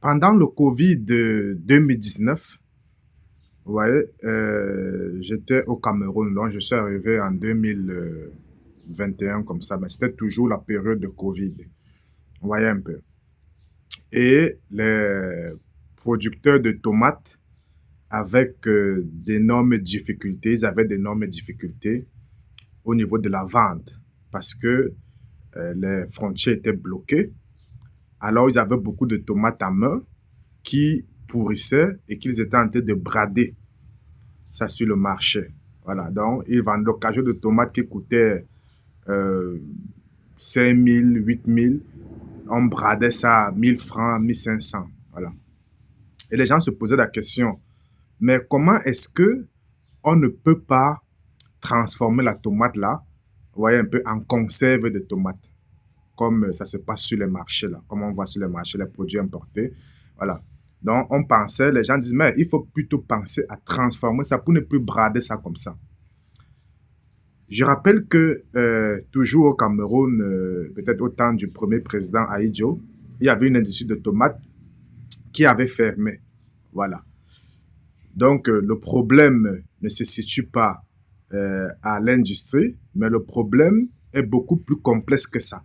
Pendant le Covid de 2019, vous voyez, j'étais au Cameroun, donc je suis arrivé en 2021 comme ça, mais c'était toujours la période de Covid. Vous voyez un peu. Et les producteurs de tomates, avec d'énormes difficultés, ils avaient d'énormes difficultés au niveau de la vente parce que les frontières étaient bloquées. Alors, ils avaient beaucoup de tomates à main qui pourrissaient et qu'ils étaient en train de brader ça sur le marché. Voilà, donc ils vendent l'occasion de tomates qui coûtait euh, 5 000, 8 000. On bradait ça à 1000 francs, 1500. Voilà. Et les gens se posaient la question, mais comment est-ce que on ne peut pas transformer la tomate là, vous voyez un peu, en conserve de tomates, comme ça se passe sur les marchés là, comme on voit sur les marchés, les produits importés. Voilà. Donc, on pensait, les gens disent, mais il faut plutôt penser à transformer ça pour ne plus brader ça comme ça. Je rappelle que toujours au Cameroun, peut-être au temps du premier président Ahidjo, il y avait une industrie de tomates qui avait fermé. Voilà. Donc, le problème ne se situe pas à l'industrie, mais le problème est beaucoup plus complexe que ça.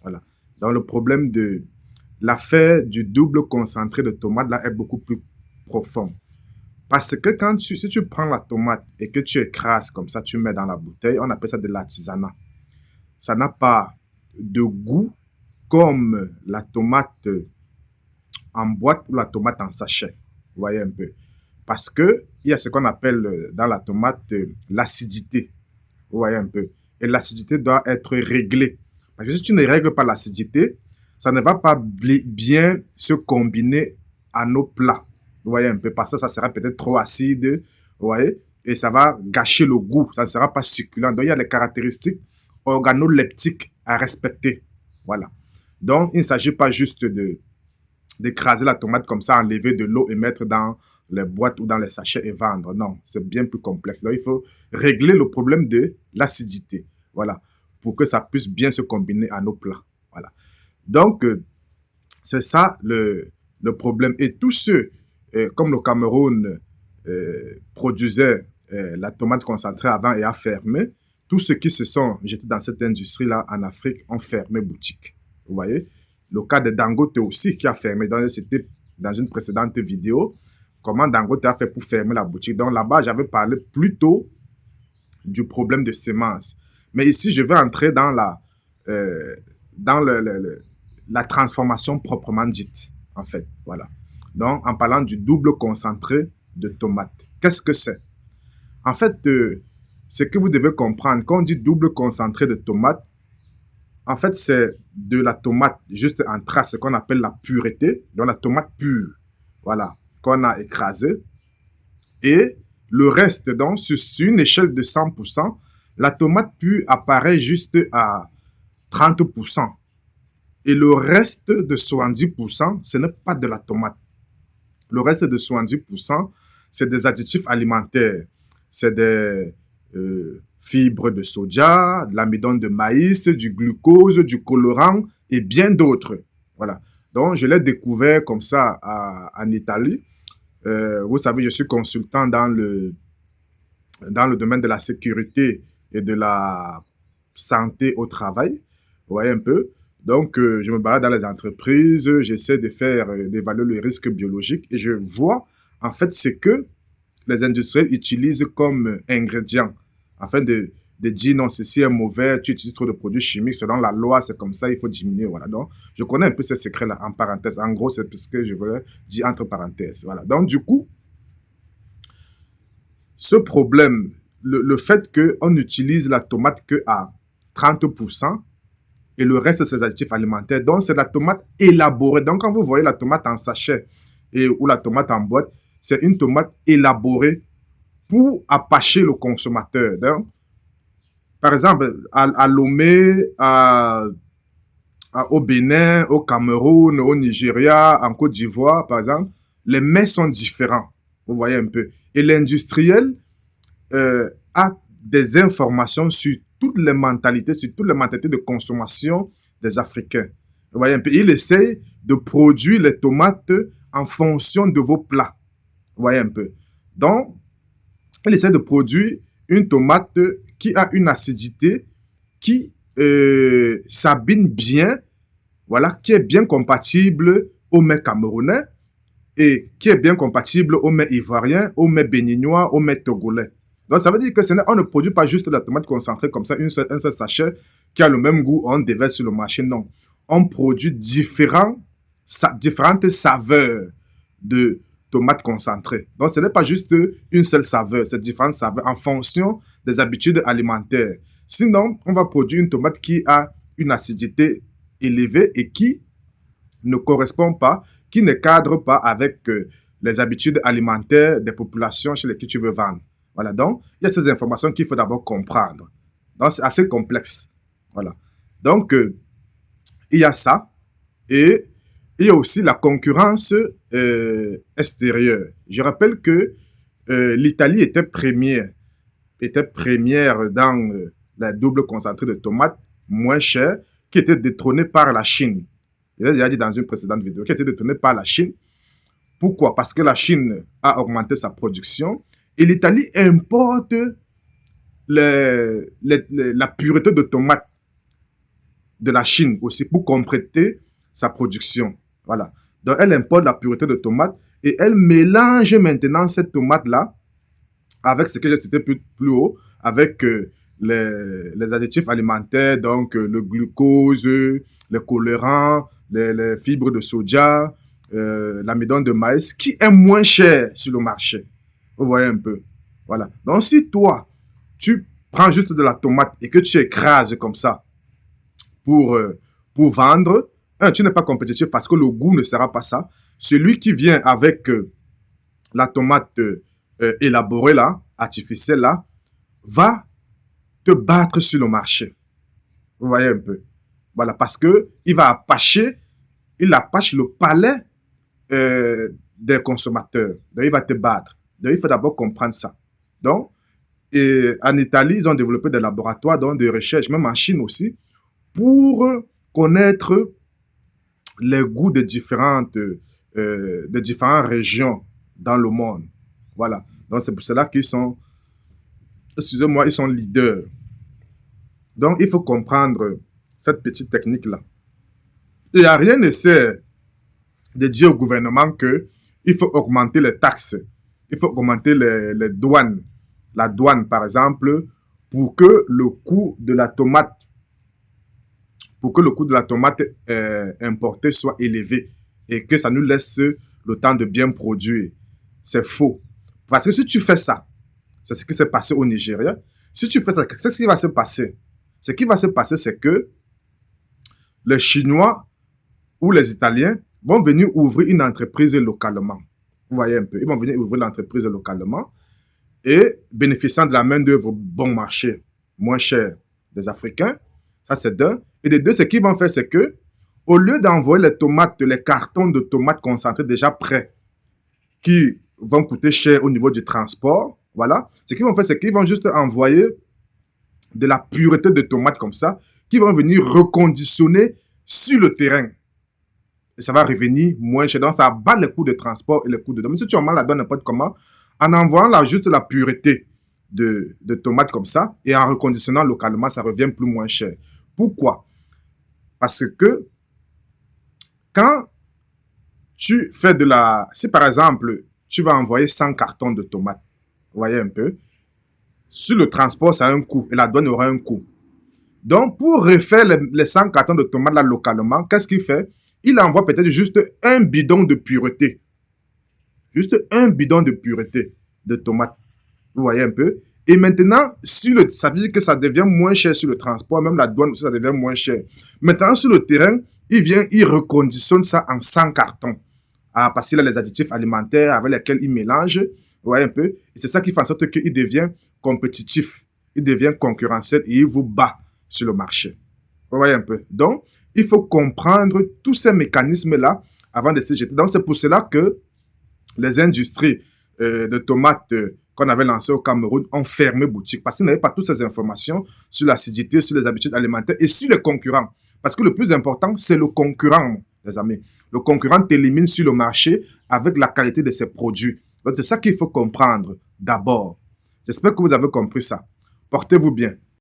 Voilà. Donc, le problème de l'affaire du double concentré de tomates là est beaucoup plus profond. Parce que si tu prends la tomate et que tu écrases comme ça, tu mets dans la bouteille, on appelle ça de l'artisanat. Ça n'a pas de goût comme la tomate en boîte ou la tomate en sachet. Vous voyez un peu. Parce que il y a ce qu'on appelle dans la tomate l'acidité. Vous voyez un peu. Et l'acidité doit être réglée. Parce que si tu ne règles pas l'acidité, ça ne va pas bien se combiner à nos plats. Vous voyez un peu. Parce que ça sera peut-être trop acide. Vous voyez. Et ça va gâcher le goût. Ça ne sera pas succulent. Donc il y a les caractéristiques organoleptiques à respecter. Voilà. Donc il ne s'agit pas juste d'écraser la tomate comme ça, enlever de l'eau et mettre dans les boîtes ou dans les sachets et vendre. Non, c'est bien plus complexe. Donc, il faut régler le problème de l'acidité. Voilà. Pour que ça puisse bien se combiner à nos plats. Voilà. Donc, c'est ça le problème. Et tous ceux, comme le Cameroun produisait la tomate concentrée avant et a fermé, tous ceux qui se sont jetés dans cette industrie-là en Afrique ont fermé boutique. Vous voyez? Le cas de Dangote aussi qui a fermé. C'était dans une précédente vidéo. Comment Dangote a fait pour fermer la boutique. Donc là-bas, j'avais parlé plutôt du problème de semences. Mais ici, je vais entrer dans euh, dans la transformation proprement dite, en fait. Voilà. Donc, en parlant du double concentré de tomates. Qu'est-ce que c'est? En fait, ce que vous devez comprendre, quand on dit double concentré de tomates, en fait, c'est de la tomate juste en trace, ce qu'on appelle la pureté, donc la tomate pure, voilà, qu'on a écrasée. Et le reste, donc, sur une échelle de 100%, la tomate pure apparaît juste à 30%. Et le reste de 70%, ce n'est pas de la tomate. Le reste de 70%, c'est des additifs alimentaires. C'est des fibres de soja, de l'amidon de maïs, du glucose, du colorant et bien d'autres. Voilà. Donc, je l'ai découvert comme ça en Italie. Vous savez, je suis consultant dans le domaine de la sécurité et de la santé au travail. Vous voyez un peu. Donc, je me balade dans les entreprises, j'essaie de faire, d'évaluer le risque biologique et je vois, en fait, ce que les industriels utilisent comme ingrédients afin de dire non, ceci est mauvais, tu utilises trop de produits chimiques, selon la loi, c'est comme ça, il faut diminuer. Voilà. Donc, je connais un peu ces secrets-là en parenthèse. En gros, c'est ce que je voulais dire entre parenthèses. Voilà. Donc, du coup, ce problème, le fait qu'on utilise la tomate que à 30% et le reste, c'est ses additifs alimentaires. Donc, c'est la tomate élaborée. Donc, quand vous voyez la tomate en sachet ou la tomate en boîte, c'est une tomate élaborée pour apacher le consommateur. Donc, par exemple, à Lomé, au Bénin, au Cameroun, au Nigeria, en Côte d'Ivoire, par exemple, les mets sont différents. Vous voyez un peu. Et l'industriel a des informations sur toutes les mentalités de consommation des Africains. Vous voyez un peu, il essaye de produire les tomates en fonction de vos plats. Vous voyez un peu. Donc, il essaie de produire une tomate qui a une acidité qui s'abîme bien, voilà, qui est bien compatible au mets camerounais et qui est bien compatible au mets ivoirien, au mets béninois, au mets togolais. Donc, ça veut dire que on ne produit pas juste la tomate concentrée comme ça, un seul sachet qui a le même goût, on déverse sur le marché. Non. On produit différentes saveurs de tomates concentrées. Donc, ce n'est pas juste une seule saveur, c'est différentes saveurs en fonction des habitudes alimentaires. Sinon, on va produire une tomate qui a une acidité élevée et qui ne correspond pas, qui ne cadre pas avec les habitudes alimentaires des populations chez lesquelles tu veux vendre. Voilà, donc, il y a ces informations qu'il faut d'abord comprendre. Donc, c'est assez complexe. Voilà. Donc, il y a ça. Et il y a aussi la concurrence extérieure. Je rappelle que l'Italie était première dans la double concentrée de tomates moins chère, qui était détrônée par la Chine. Je l'ai déjà dit dans une précédente vidéo, qui était détrônée par la Chine. Pourquoi? Parce que la Chine a augmenté sa production et l'Italie importe la pureté de tomates de la Chine aussi pour compléter sa production. Voilà. Donc, elle importe la pureté de tomates et elle mélange maintenant cette tomate-là avec ce que j'ai cité plus haut, avec les additifs alimentaires, donc le glucose, les colorants, les fibres de soja, l'amidon de maïs, qui est moins cher sur le marché. Vous voyez un peu. Voilà. Donc, si toi, tu prends juste de la tomate et que tu écrases comme ça pour vendre, tu n'es pas compétitif parce que le goût ne sera pas ça. Celui qui vient avec la tomate élaborée là, artificielle là, va te battre sur le marché. Vous voyez un peu. Voilà, parce que il apache le palais des consommateurs. Donc, il va te battre. Donc, il faut d'abord comprendre ça. Donc, en Italie, ils ont développé des laboratoires donc, de recherche, même en Chine aussi, pour connaître les goûts de différentes régions dans le monde. Voilà. Donc, c'est pour cela qu'ils sont, excusez-moi, ils sont leaders. Donc, il faut comprendre cette petite technique-là. Il n'y a rien ne sert de dire au gouvernement qu'il faut augmenter les taxes, il faut augmenter les douanes. La douane, par exemple, pour que le coût de la tomate importée soit élevé et que ça nous laisse le temps de bien produire. C'est faux. Parce que si tu fais ça, c'est ce qui s'est passé au Nigeria. Si tu fais ça, c'est ce qui va se passer. Ce qui va se passer, c'est que les Chinois ou les Italiens vont venir ouvrir une entreprise localement. Vous voyez un peu. Ils vont venir ouvrir l'entreprise localement et bénéficiant de la main-d'œuvre bon marché, moins cher des Africains. Ça, c'est d'un. Et de deux, ce qu'ils vont faire, c'est que, au lieu d'envoyer les tomates, les cartons de tomates concentrées déjà prêts, qui vont coûter cher au niveau du transport, voilà, ce qu'ils vont faire, c'est qu'ils vont juste envoyer de la pureté de tomates comme ça, qui vont venir reconditionner sur le terrain. Et ça va revenir moins cher. Donc, ça abat les coûts de transport et les coûts de... Mais si tu en la donne n'importe comment, en envoyant là, juste la pureté de tomates comme ça et en reconditionnant localement, ça revient plus moins cher. Pourquoi? Parce que quand tu fais de la... Si par exemple, tu vas envoyer 100 cartons de tomates, vous voyez un peu, sur le transport, ça a un coût et la douane aura un coût. Donc, pour refaire les 100 cartons de tomates là localement, qu'est-ce qu'il fait? Il envoie peut-être juste un bidon de pureté. Juste un bidon de pureté de tomates. Vous voyez un peu? Et maintenant, ça veut dire que ça devient moins cher sur le transport, même la douane aussi, ça devient moins cher. Maintenant, sur le terrain, il reconditionne ça en 100 cartons. Ah, parce qu'il a les additifs alimentaires avec lesquels il mélange. Vous voyez un peu? Et c'est ça qui fait en sorte qu'il devient compétitif. Il devient concurrentiel et il vous bat sur le marché. Vous voyez un peu? Donc, il faut comprendre tous ces mécanismes-là avant de se jeter. Donc, c'est pour cela que les industries de tomates qu'on avait lancées au Cameroun ont fermé boutique parce qu'ils n'avaient pas toutes ces informations sur l'acidité, sur les habitudes alimentaires et sur les concurrents. Parce que le plus important, c'est le concurrent, les amis. Le concurrent t'élimine sur le marché avec la qualité de ses produits. Donc, c'est ça qu'il faut comprendre d'abord. J'espère que vous avez compris ça. Portez-vous bien.